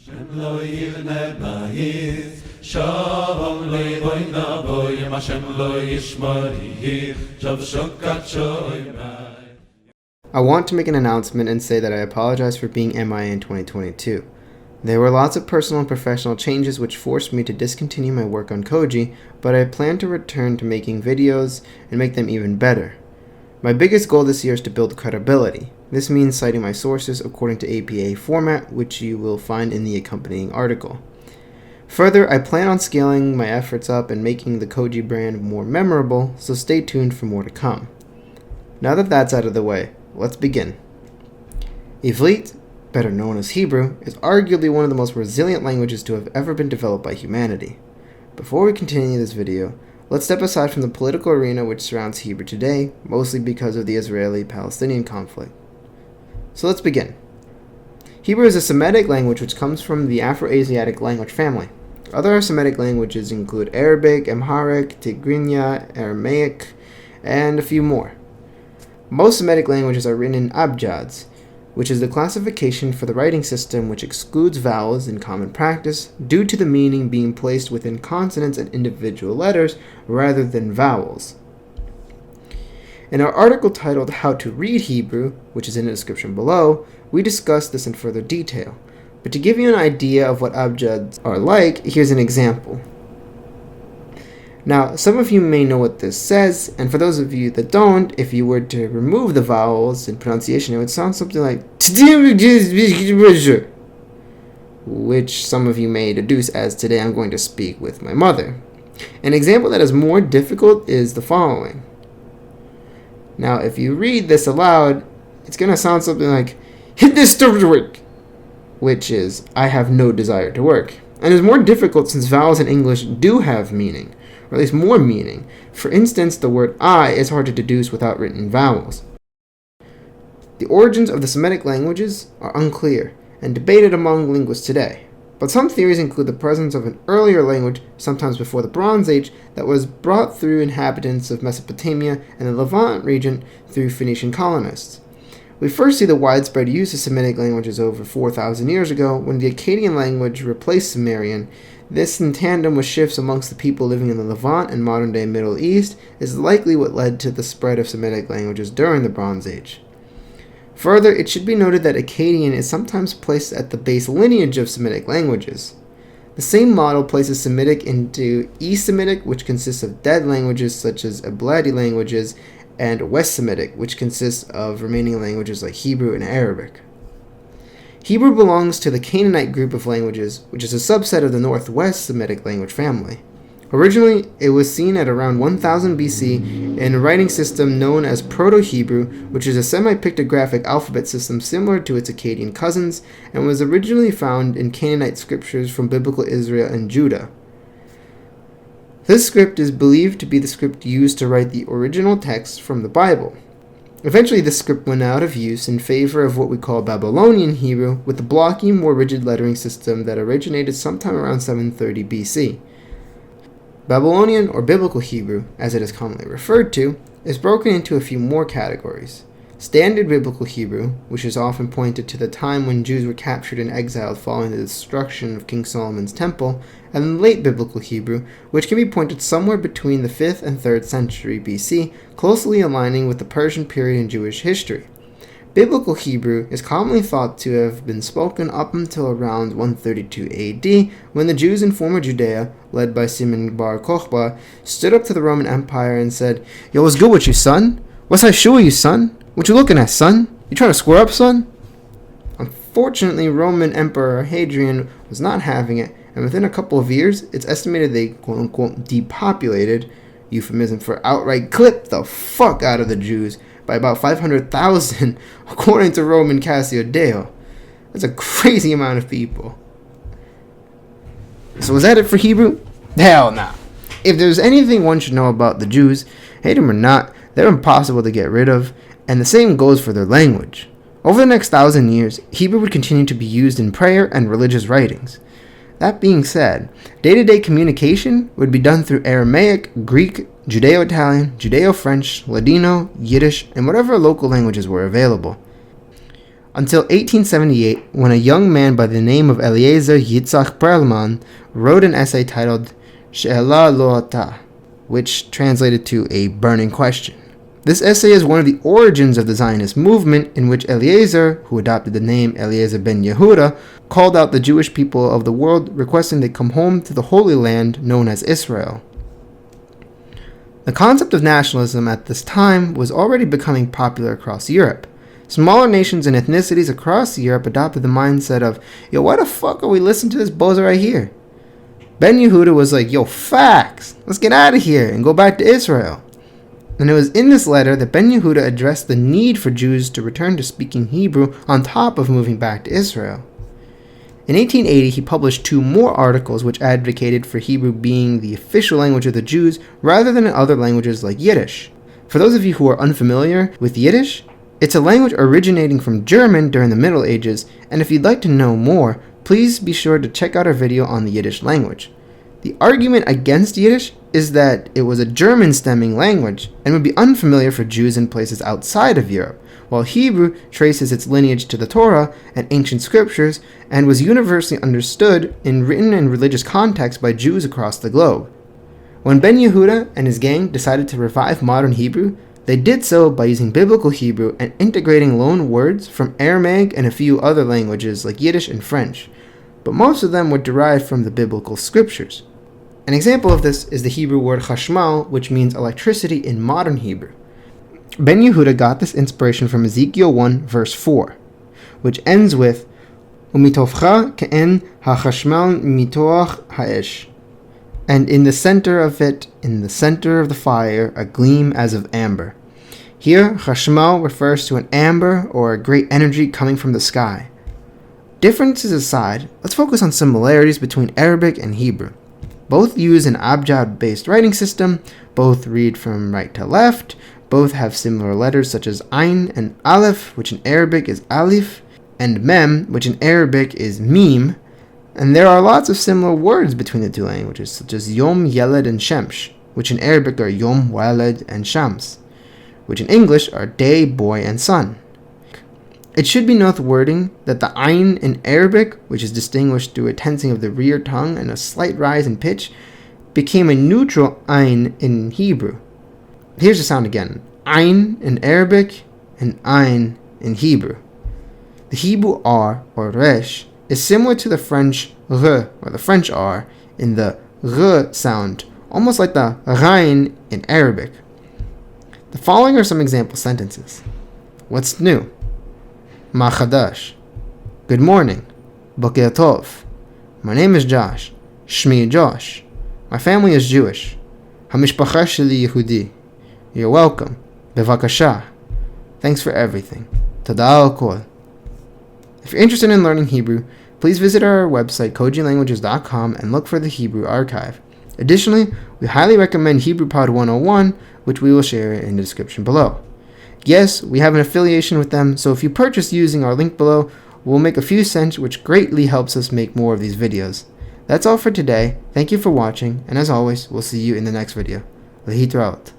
Shem lo yivne ba'ir, Shalom lo yiboyna boyim, Hashem lo yishmorih, Shav shokat shoymai. I want to make an announcement and say that I apologize for being MIA in 2022. There were lots of personal and professional changes which forced me to discontinue my work on Koji, but I plan to return to making videos and make them even better. My biggest goal this year is to build credibility. This means citing my sources according to APA format, which you will find in the accompanying article. Further, I plan on scaling my efforts up and making the Koji brand more memorable, so stay tuned for more to come. Now that that's out of the way, let's begin. Ivrit, better known as Hebrew, is arguably one of the most resilient languages to have ever been developed by humanity. Before we continue this video, let's step aside from the political arena which surrounds Hebrew today, mostly because of the Israeli-Palestinian conflict. So let's begin. Hebrew is a Semitic language which comes from the Afro-Asiatic language family. Other Semitic languages include Arabic, Amharic, Tigrinya, Aramaic, and a few more. Most Semitic languages are written in abjads, which is the classification for the writing system which excludes vowels in common practice due to the meaning being placed within consonants and individual letters rather than vowels. In our article titled How to Read Hebrew, which is in the description below, we discuss this in further detail. But to give you an idea of what abjads are like, here's an example. Now, some of you may know what this says, and for those of you that don't, if you were to remove the vowels in pronunciation, it would sound something like which some of you may deduce as today I'm going to speak with my mother. An example that is more difficult is the following. Now, if you read this aloud, it's going to sound something like hit this to work, which is I have no desire to work. And it's more difficult since vowels in English do have meaning, or at least more meaning. For instance, the word I is hard to deduce without written vowels. The origins of the Semitic languages are unclear and debated among linguists today, but some theories include the presence of an earlier language, sometimes before the Bronze Age, that was brought through inhabitants of Mesopotamia and the Levant region through Phoenician colonists. We first see the widespread use of Semitic languages over 4,000 years ago when the Akkadian language replaced Sumerian. This, in tandem with shifts amongst the people living in the Levant and modern-day Middle East, is likely what led to the spread of Semitic languages during the Bronze Age. Further, it should be noted that Akkadian is sometimes placed at the base lineage of Semitic languages. The same model places Semitic into East Semitic, which consists of dead languages such as Abladi languages, and West Semitic, which consists of remaining languages like Hebrew and Arabic. Hebrew belongs to the Canaanite group of languages, which is a subset of the Northwest Semitic language family. Originally, it was seen at around 1000 BC in a writing system known as Proto-Hebrew, which is a semi-pictographic alphabet system similar to its Akkadian cousins, and was originally found in Canaanite scriptures from biblical Israel and Judah. This script is believed to be the script used to write the original text from the Bible. Eventually, this script went out of use in favor of what we call Babylonian Hebrew, with a blocky, more rigid lettering system that originated sometime around 730 BC. Babylonian, or Biblical Hebrew, as it is commonly referred to, is broken into a few more categories. Standard Biblical Hebrew, which is often pointed to the time when Jews were captured and exiled following the destruction of King Solomon's temple, and Late Biblical Hebrew, which can be pointed somewhere between the 5th and 3rd century BC, closely aligning with the Persian period in Jewish history. Biblical Hebrew is commonly thought to have been spoken up until around 132 AD, when the Jews in former Judea, led by Simon bar Kokhba, stood up to the Roman Empire and said, "Yo, what's good with you, son? What's I show you, son? What you looking at, son? You trying to square up, son?" Unfortunately, Roman Emperor Hadrian was not having it, and within a couple of years, it's estimated they quote-unquote depopulated, euphemism for outright clipped the fuck out of the Jews, by about 500,000, according to Roman Cassiodeo. That's a crazy amount of people. So was that it for Hebrew? Hell nah. If there's anything one should know about the Jews, hate them or not, they're impossible to get rid of, and the same goes for their language. Over the next 1,000 years, Hebrew would continue to be used in prayer and religious writings. That being said, day-to-day communication would be done through Aramaic, Greek, Judeo-Italian, Judeo-French, Ladino, Yiddish, and whatever local languages were available. until 1878, when a young man by the name of Eliezer Yitzhak Perlman wrote an essay titled She'ela Lo'ata, which translated to a burning question. This essay is one of the origins of the Zionist movement, in which Eliezer, who adopted the name Eliezer ben Yehuda, called out the Jewish people of the world, requesting they come home to the Holy Land known as Israel. The concept of nationalism at this time was already becoming popular across Europe. Smaller nations and ethnicities across Europe adopted the mindset of, yo, why the fuck are we listening to this bozo right here? Ben Yehuda was like, yo, facts, let's get out of here and go back to Israel. And it was in this letter that Ben Yehuda addressed the need for Jews to return to speaking Hebrew on top of moving back to Israel. In 1880, he published 2 more articles which advocated for Hebrew being the official language of the Jews rather than other languages like Yiddish. For those of you who are unfamiliar with Yiddish, it's a language originating from German during the Middle Ages, and if you'd like to know more, please be sure to check out our video on the Yiddish language. The argument against Yiddish is that it was a German-stemming language and would be unfamiliar for Jews in places outside of Europe, while Hebrew traces its lineage to the Torah and ancient scriptures and was universally understood in written and religious contexts by Jews across the globe. When Ben Yehuda and his gang decided to revive modern Hebrew, they did so by using biblical Hebrew and integrating loan words from Aramaic and a few other languages like Yiddish and French, but most of them were derived from the biblical scriptures. An example of this is the Hebrew word chashmal, which means electricity in modern Hebrew. Ben Yehuda got this inspiration from Ezekiel 1 verse 4, which ends with Umitovcha ke'en hachashmal mitoach ha'esh, and in the center of it, in the center of the fire, a gleam as of amber. Here, chashmal refers to an amber or a great energy coming from the sky. Differences aside, let's focus on similarities between Arabic and Hebrew. Both use an abjad-based writing system, both read from right to left, both have similar letters such as Ain and Aleph, which in Arabic is Alif, and Mem, which in Arabic is Mim, and there are lots of similar words between the 2 languages, such as Yom, Yeled, and Shemsh, which in Arabic are Yom, Waled, and Shams, which in English are day, boy, and son. It should be noteworthy that the Ain in Arabic, which is distinguished through a tensing of the rear tongue and a slight rise in pitch, became a neutral Ain in Hebrew. Here's the sound again. Ain in Arabic and Ain in Hebrew. The Hebrew R, or Resh, is similar to the French R, or the French R, in the R sound, almost like the Rain in Arabic. The following are some example sentences. What's new? Ma chadash. Good morning. Boker tov. My name is Josh. Shmi Josh. My family is Jewish. Hamishpacha sheli Yehudi. You're welcome. Bevakasha. Thanks for everything. Toda al kol. If you're interested in learning Hebrew, please visit our website kojilanguages.com and look for the Hebrew archive. Additionally, we highly recommend Hebrew Pod 101, which we will share in the description below. Yes, we have an affiliation with them, so if you purchase using our link below, we'll make a few cents, which greatly helps us make more of these videos. That's all for today. Thank you for watching, and as always, we'll see you in the next video. Lehitraot.